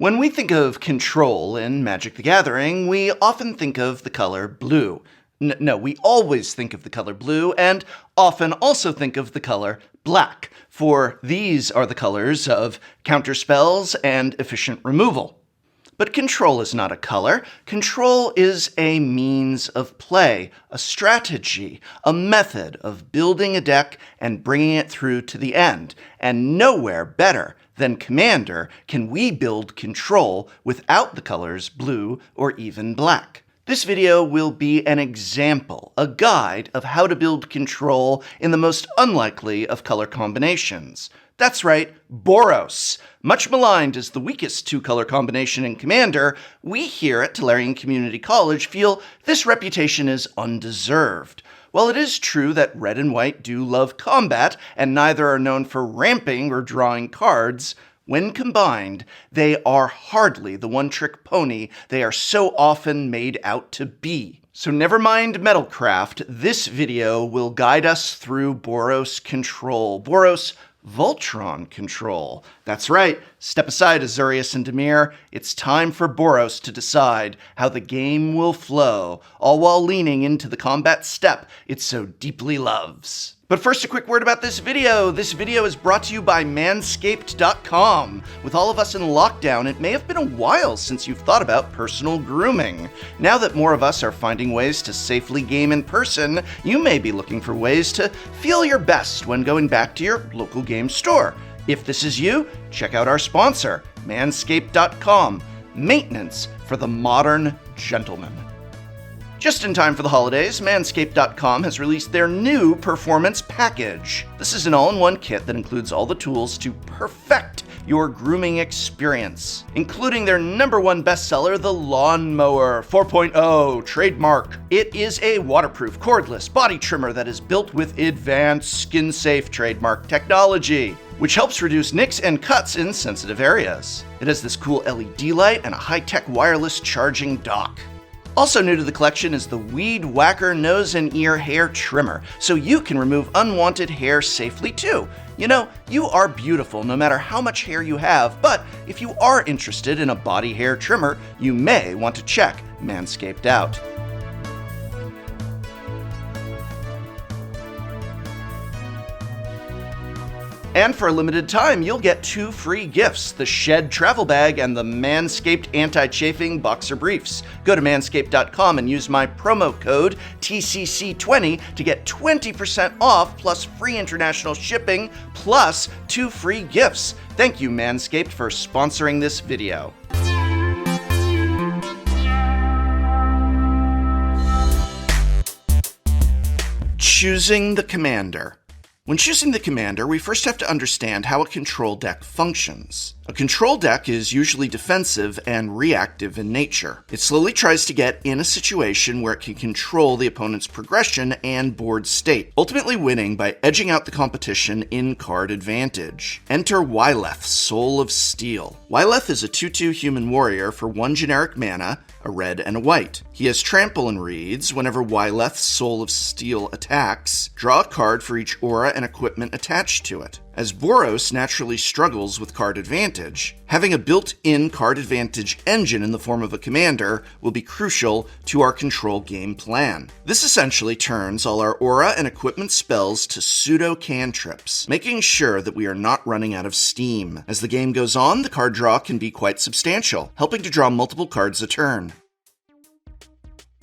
When we think of control in Magic the Gathering, we often think of the color blue. No, we always think of the color blue, and often also think of the color black, for these are the colors of counter spells and efficient removal. But control is not a color. Control is a means of play, a strategy, a method of building a deck and bringing it through to the end. And nowhere better than Commander can we build control without the colors blue or even black. This video will be an example, a guide of how to build control in the most unlikely of color combinations. That's right, Boros. Much maligned as the weakest two-color combination in Commander, we here at Tolarian Community College feel this reputation is undeserved. While it is true that red and white do love combat, and neither are known for ramping or drawing cards, when combined, they are hardly the one-trick pony they are so often made out to be. So never mind Metalcraft, this video will guide us through Boros control. Boros Voltron control. That's right, step aside Azurius and Dimir. It's time for Boros to decide how the game will flow, all while leaning into the combat step it so deeply loves. But first, a quick word about this video. This video is brought to you by Manscaped.com. With all of us in lockdown, it may have been a while since you've thought about personal grooming. Now that more of us are finding ways to safely game in person, you may be looking for ways to feel your best when going back to your local game store. If this is you, check out our sponsor, Manscaped.com. Maintenance for the modern gentleman. Just in time for the holidays, Manscaped.com has released their new Performance Package. This is an all-in-one kit that includes all the tools to perfect your grooming experience, including their #1 bestseller, the Lawnmower 4.0 trademark. It is a waterproof, cordless body trimmer that is built with advanced skin-safe trademark technology, which helps reduce nicks and cuts in sensitive areas. It has this cool LED light and a high-tech wireless charging dock. Also new to the collection is the Weed Whacker Nose and Ear Hair Trimmer, so you can remove unwanted hair safely too. You know, you are beautiful no matter how much hair you have, but if you are interested in a body hair trimmer, you may want to check Manscaped out. And for a limited time, you'll get 2 free gifts, the Shed Travel Bag and the Manscaped Anti-Chafing Boxer Briefs. Go to manscaped.com and use my promo code TCC20 to get 20% off plus free international shipping plus 2 free gifts. Thank you, Manscaped, for sponsoring this video. Choosing the Commander. When choosing the commander, we first have to understand how a control deck functions. A control deck is usually defensive and reactive in nature. It slowly tries to get in a situation where it can control the opponent's progression and board state, ultimately winning by edging out the competition in card advantage. Enter Wallace, Soul of Steel. Wallace is a 2/2 human warrior for 1 generic mana, a red and a white. He has trample and reads. Whenever Wallace, Soul of Steel attacks, draw a card for each aura and equipment attached to it. As Boros naturally struggles with card advantage, having a built-in card advantage engine in the form of a commander will be crucial to our control game plan. This essentially turns all our aura and equipment spells to pseudo-cantrips, making sure that we are not running out of steam. As the game goes on, the card draw can be quite substantial, helping to draw multiple cards a turn.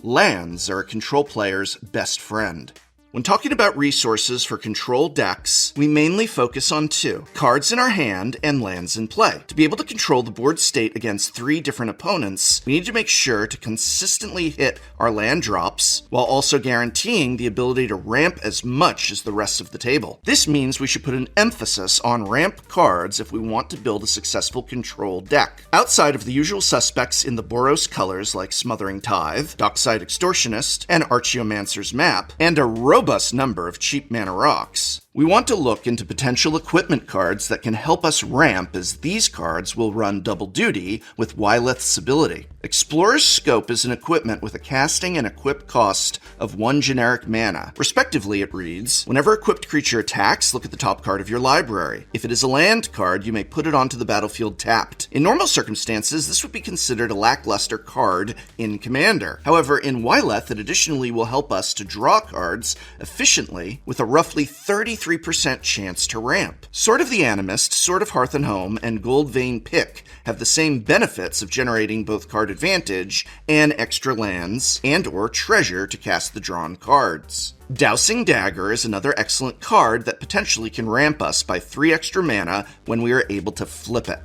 Lands are a control player's best friend. When talking about resources for control decks, we mainly focus on 2, cards in our hand and lands in play. To be able to control the board state against 3 different opponents, we need to make sure to consistently hit our land drops, while also guaranteeing the ability to ramp as much as the rest of the table. This means we should put an emphasis on ramp cards if we want to build a successful control deck. Outside of the usual suspects in the Boros colors like Smothering Tithe, Dockside Extortionist, and Archaeomancer's Map, and a robust number of cheap mana rocks, We want to look into potential equipment cards that can help us ramp, as these cards will run double duty with Wyleth's ability. Explorer's Scope is an equipment with a casting and equip cost of 1 generic mana. Respectively, it reads, whenever equipped creature attacks, look at the top card of your library. If it is a land card, you may put it onto the battlefield tapped. In normal circumstances, this would be considered a lackluster card in Commander. However, in Wyleth, it additionally will help us to draw cards efficiently with a roughly 33% chance to ramp. Sword of the Animist, Sword of Hearth and Home, and Gold Vein Pick have the same benefits of generating both card advantage and extra lands and or treasure to cast the drawn cards. Dousing Dagger is another excellent card that potentially can ramp us by 3 extra mana when we are able to flip it.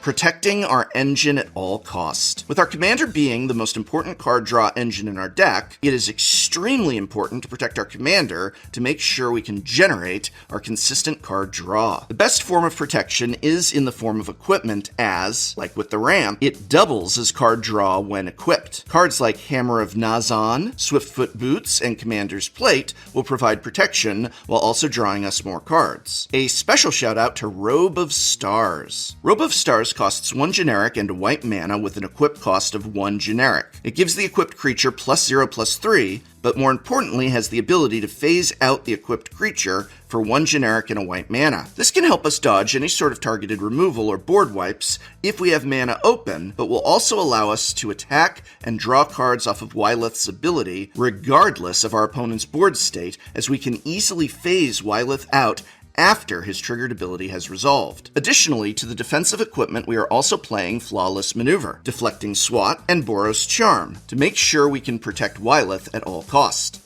Protecting our engine at all cost. With our commander being the most important card draw engine in our deck, it is extremely important to protect our commander to make sure we can generate our consistent card draw. The best form of protection is in the form of equipment as, like with the ramp, it doubles as card draw when equipped. Cards like Hammer of Nazan, Swiftfoot Boots, and Commander's Plate will provide protection while also drawing us more cards. A special shout out to Robe of Stars. Robe of Stars costs 1 generic and a white mana with an equip cost of 1 generic. It gives the equipped creature +0/+3, but more importantly has the ability to phase out the equipped creature for 1 generic and a white mana. This can help us dodge any sort of targeted removal or board wipes if we have mana open, but will also allow us to attack and draw cards off of Wyleth's ability regardless of our opponent's board state, as we can easily phase Wyleth out after his triggered ability has resolved. Additionally, to the defensive equipment, we are also playing Flawless Maneuver, Deflecting Swat, and Boros Charm to make sure we can protect Wyleth at all cost.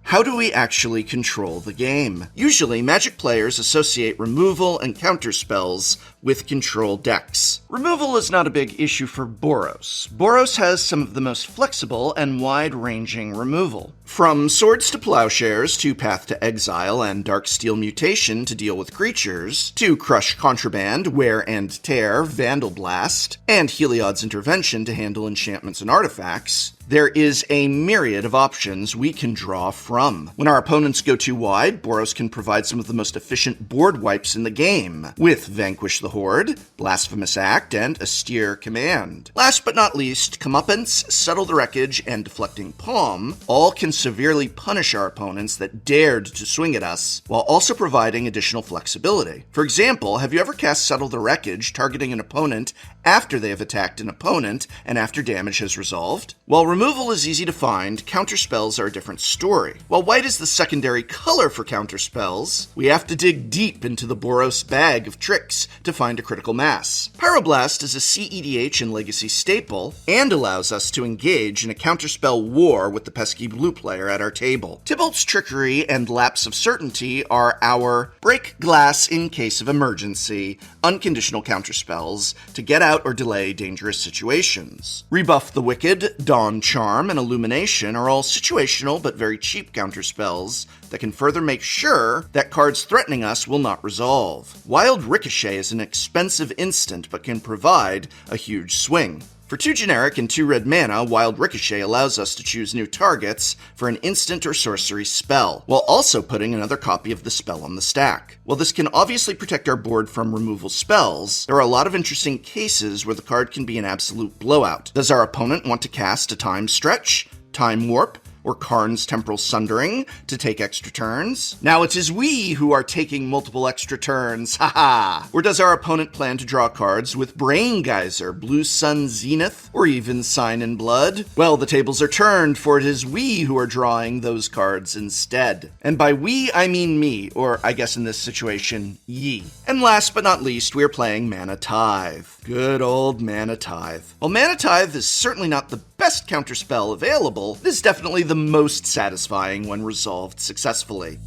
How do we actually control the game? Usually, Magic players associate removal and counter spells with control decks. Removal is not a big issue for Boros. Boros has some of the most flexible and wide-ranging removal. From Swords to Plowshares, to Path to Exile and Darksteel Mutation to deal with creatures, to Crush Contraband, Wear and Tear, Vandal Blast, and Heliod's Intervention to handle enchantments and artifacts, there is a myriad of options we can draw from. When our opponents go too wide, Boros can provide some of the most efficient board wipes in the game, with Vanquish the Horde, Blasphemous Act, and Austere Command. Last but not least, Comeuppance, Settle the Wreckage, and Deflecting Palm all can severely punish our opponents that dared to swing at us, while also providing additional flexibility. For example, have you ever cast Settle the Wreckage targeting an opponent after they have attacked an opponent and after damage has resolved? While removal is easy to find, counterspells are a different story. While white is the secondary color for counterspells, we have to dig deep into the Boros bag of tricks to find a critical mass. Pyroblast is a CEDH and Legacy staple, and allows us to engage in a counterspell war with the pesky blue player at our table. Tybalt's Trickery and Lapse of Certainty are our break glass in case of emergency, unconditional counterspells to get out or delay dangerous situations. Rebuff the Wicked, Dawn Charm, and Illumination are all situational but very cheap counterspells that can further make sure that cards threatening us will not resolve. Wild Ricochet is an expensive instant but can provide a huge swing. For 2 generic and 2 red mana, Wild Ricochet allows us to choose new targets for an instant or sorcery spell, while also putting another copy of the spell on the stack. While this can obviously protect our board from removal spells, there are a lot of interesting cases where the card can be an absolute blowout. Does our opponent want to cast a Time Stretch, Time Warp, or Karn's Temporal Sundering to take extra turns? Now it is we who are taking multiple extra turns, haha! Or does our opponent plan to draw cards with Brain Geyser, Blue Sun Zenith, or even Sign in Blood? Well, the tables are turned, for it is we who are drawing those cards instead. And by we, I mean me, or I guess in this situation, ye. And last but not least, we are playing Mana Tithe. Good old Mana Tithe. While Mana Tithe is certainly not the best counterspell available, it is definitely the most satisfying when resolved successfully.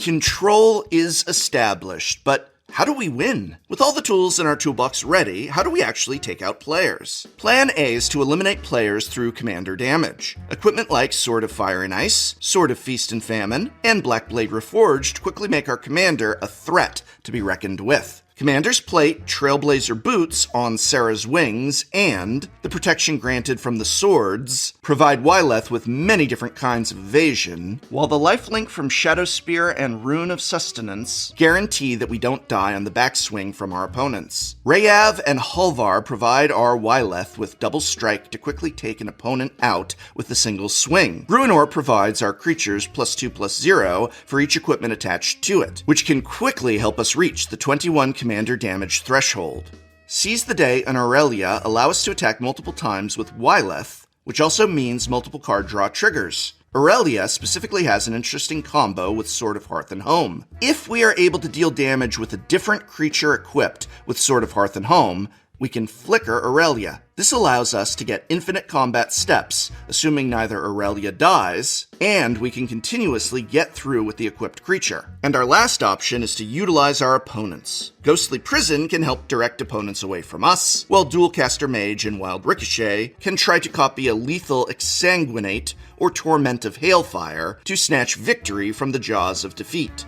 Control is established, but how do we win? With all the tools in our toolbox ready, how do we actually take out players? Plan A is to eliminate players through commander damage. Equipment like Sword of Fire and Ice, Sword of Feast and Famine, and Black Blade Reforged quickly make our commander a threat to be reckoned with. Commander's Plate, Trailblazer Boots on Sarah's wings, and the protection granted from the swords provide Wyleth with many different kinds of evasion, while the lifelink from Shadow Spear and Rune of Sustenance guarantee that we don't die on the backswing from our opponents. Rayav and Halvar provide our Wyleth with double strike to quickly take an opponent out with a single swing. Bruenor provides our creatures +2/+0 for each equipment attached to it, which can quickly help us reach the 21 commander damage threshold. Seize the Day and Aurelia allow us to attack multiple times with Wyleth, which also means multiple card draw triggers. Aurelia specifically has an interesting combo with Sword of Hearth and Home. If we are able to deal damage with a different creature equipped with Sword of Hearth and Home, we can flicker Aurelia. This allows us to get infinite combat steps, assuming neither Aurelia dies, and we can continuously get through with the equipped creature. And our last option is to utilize our opponents. Ghostly Prison can help direct opponents away from us, while Dualcaster Mage and Wild Ricochet can try to copy a lethal Exsanguinate or Torment of Hailfire to snatch victory from the jaws of defeat.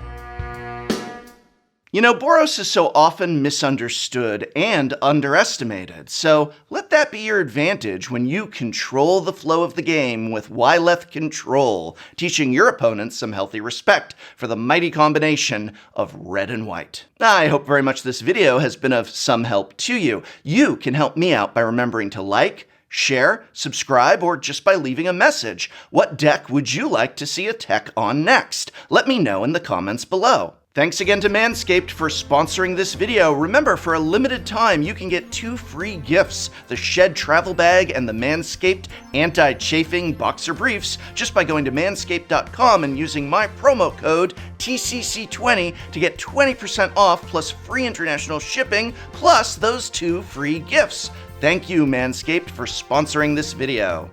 You know, Boros is so often misunderstood and underestimated, so let that be your advantage when you control the flow of the game with Wyleth Control, teaching your opponents some healthy respect for the mighty combination of red and white. I hope very much this video has been of some help to you. You can help me out by remembering to like, share, subscribe, or just by leaving a message. What deck would you like to see a tech on next? Let me know in the comments below. Thanks again to Manscaped for sponsoring this video. Remember, for a limited time, you can get 2 free gifts, the Shed Travel Bag and the Manscaped Anti-Chafing Boxer Briefs, just by going to manscaped.com and using my promo code TCC20 to get 20% off plus free international shipping, plus those 2 free gifts. Thank you, Manscaped, for sponsoring this video.